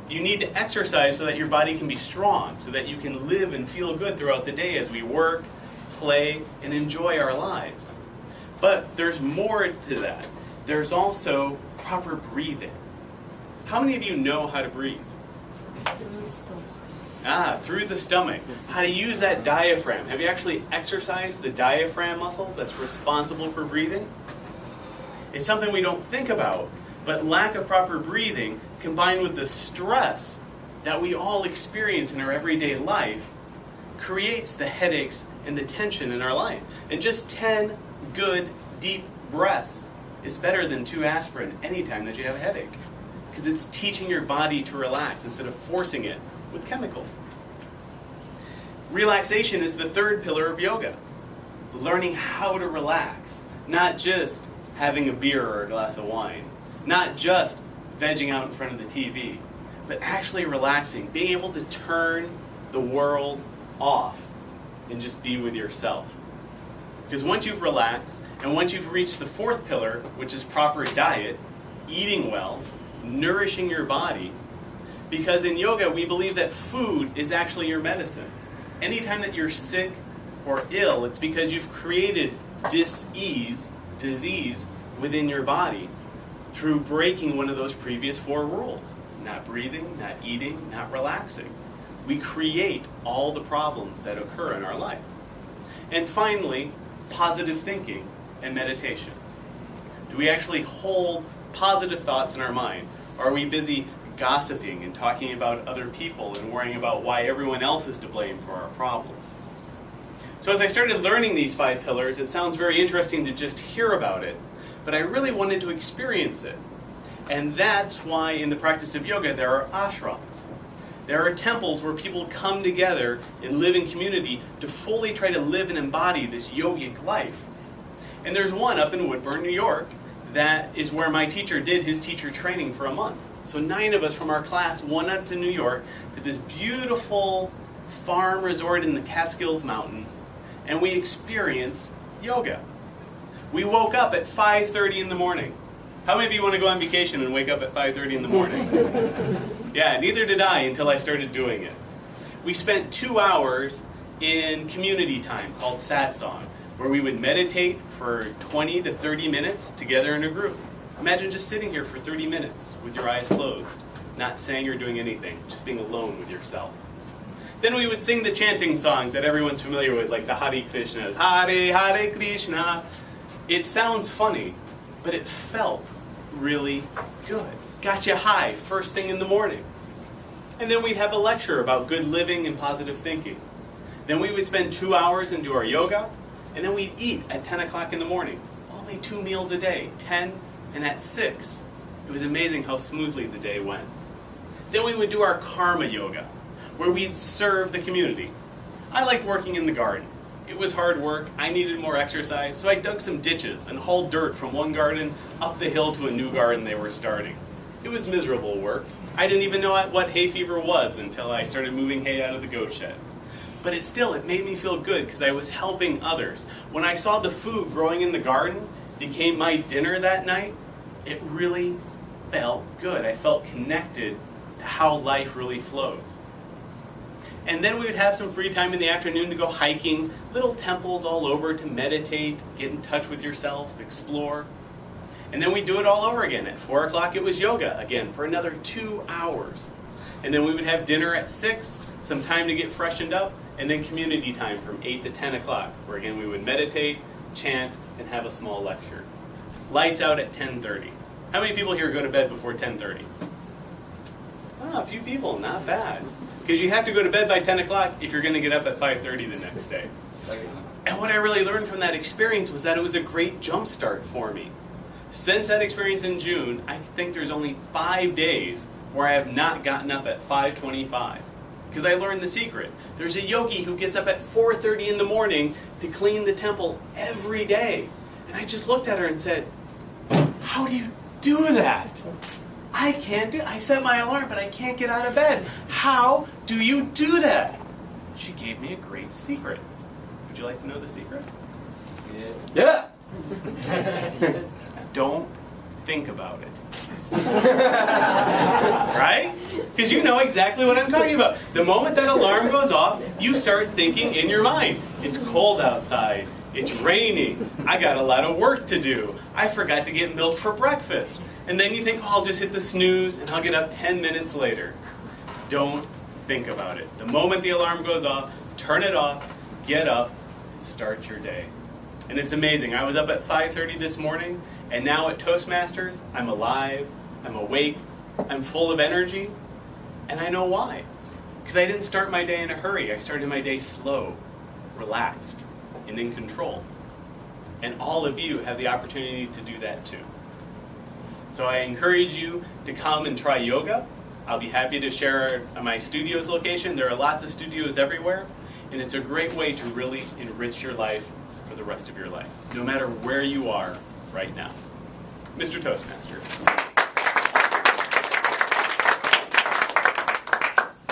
You need to exercise so that your body can be strong, so that you can live and feel good throughout the day as we work, play, and enjoy our lives. But there's more to that. There's also proper breathing. How many of you know how to breathe? Through the stomach. Through the stomach. How to use that diaphragm. Have you actually exercised the diaphragm muscle that's responsible for breathing? It's something we don't think about, but lack of proper breathing combined with the stress that we all experience in our everyday life creates the headaches and the tension in our life. And just 10 good, deep breaths is better than 2 aspirin anytime that you have a headache. Because it's teaching your body to relax instead of forcing it with chemicals. Relaxation is the third pillar of yoga. Learning how to relax. Not just having a beer or a glass of wine. Not just vegging out in front of the TV. But actually relaxing. Being able to turn the world off and just be with yourself. Because once you've relaxed, and once you've reached the fourth pillar, which is proper diet, eating well, nourishing your body, because in yoga we believe that food is actually your medicine. Anytime that you're sick or ill, it's because you've created disease within your body through breaking one of those previous 4 rules. Not breathing, not eating, not relaxing. We create all the problems that occur in our life. And finally, positive thinking and meditation. Do we actually hold positive thoughts in our mind? Or are we busy gossiping and talking about other people and worrying about why everyone else is to blame for our problems? So as I started learning these 5 pillars, it sounds very interesting to just hear about it, but I really wanted to experience it. And that's why in the practice of yoga there are ashrams. There are temples where people come together and live in community to fully try to live and embody this yogic life. And there's one up in Woodburn, New York, that is where my teacher did his teacher training for a month. So 9 of us from our class went up to New York to this beautiful farm resort in the Catskills Mountains, and we experienced yoga. We woke up at 5:30 in the morning. How many of you want to go on vacation and wake up at 5:30 in the morning? Yeah, neither did I until I started doing it. We spent 2 hours in community time called satsang, where we would meditate for 20 to 30 minutes together in a group. Imagine just sitting here for 30 minutes with your eyes closed, not saying or doing anything, just being alone with yourself. Then we would sing the chanting songs that everyone's familiar with, like the Hare Krishnas. Hare Hare Krishna. It sounds funny, but it felt really good. Got you high first thing in the morning. And then we'd have a lecture about good living and positive thinking. Then we would spend 2 hours and do our yoga, and then we'd eat at 10 o'clock in the morning. Only 2 meals a day, 10 and at 6. It was amazing how smoothly the day went. Then we would do our karma yoga, where we'd serve the community. I liked working in the garden. It was hard work, I needed more exercise, so I dug some ditches and hauled dirt from one garden up the hill to a new garden they were starting. It was miserable work. I didn't even know what hay fever was until I started moving hay out of the goat shed. But it made me feel good because I was helping others. When I saw the food growing in the garden became my dinner that night, it really felt good. I felt connected to how life really flows. And then we would have some free time in the afternoon to go hiking, little temples all over to meditate, get in touch with yourself, explore. And then we'd do it all over again. At 4 o'clock it was yoga again for another 2 hours. And then we would have dinner at 6, some time to get freshened up, and then community time from 8 to 10 o'clock, where again we would meditate, chant, and have a small lecture. Lights out at 10:30. How many people here go to bed before 10:30? A few people, not bad. Because you have to go to bed by 10 o'clock if you're going to get up at 5:30 the next day. And what I really learned from that experience was that it was a great jump start for me. Since that experience in June, I think there's only 5 days where I have not gotten up at 5:25. Because I learned the secret. There's a yogi who gets up at 4:30 in the morning to clean the temple every day. And I just looked at her and said, how do you do that? I can't do it. I set my alarm, but I can't get out of bed. How do you do that? She gave me a great secret. Would you like to know the secret? Yeah. Don't think about it. Right? because you know exactly what I'm talking about. The moment that alarm goes off, you start thinking in your mind, it's cold outside, it's raining, I got a lot of work to do, I forgot to get milk for breakfast. And then you think, oh, I'll just hit the snooze and I'll get up 10 minutes later. Don't think about it. The moment the alarm goes off, turn it off, get up, and start your day. And it's amazing. I was up at 5:30 this morning, and now at Toastmasters, I'm alive, I'm awake, I'm full of energy, and I know why. Because I didn't start my day in a hurry. I started my day slow, relaxed, and in control. And all of you have the opportunity to do that too. So I encourage you to come and try yoga. I'll be happy to share my studio's location. There are lots of studios everywhere, and it's a great way to really enrich your life for the rest of your life, no matter where you are right now. Mr. Toastmaster.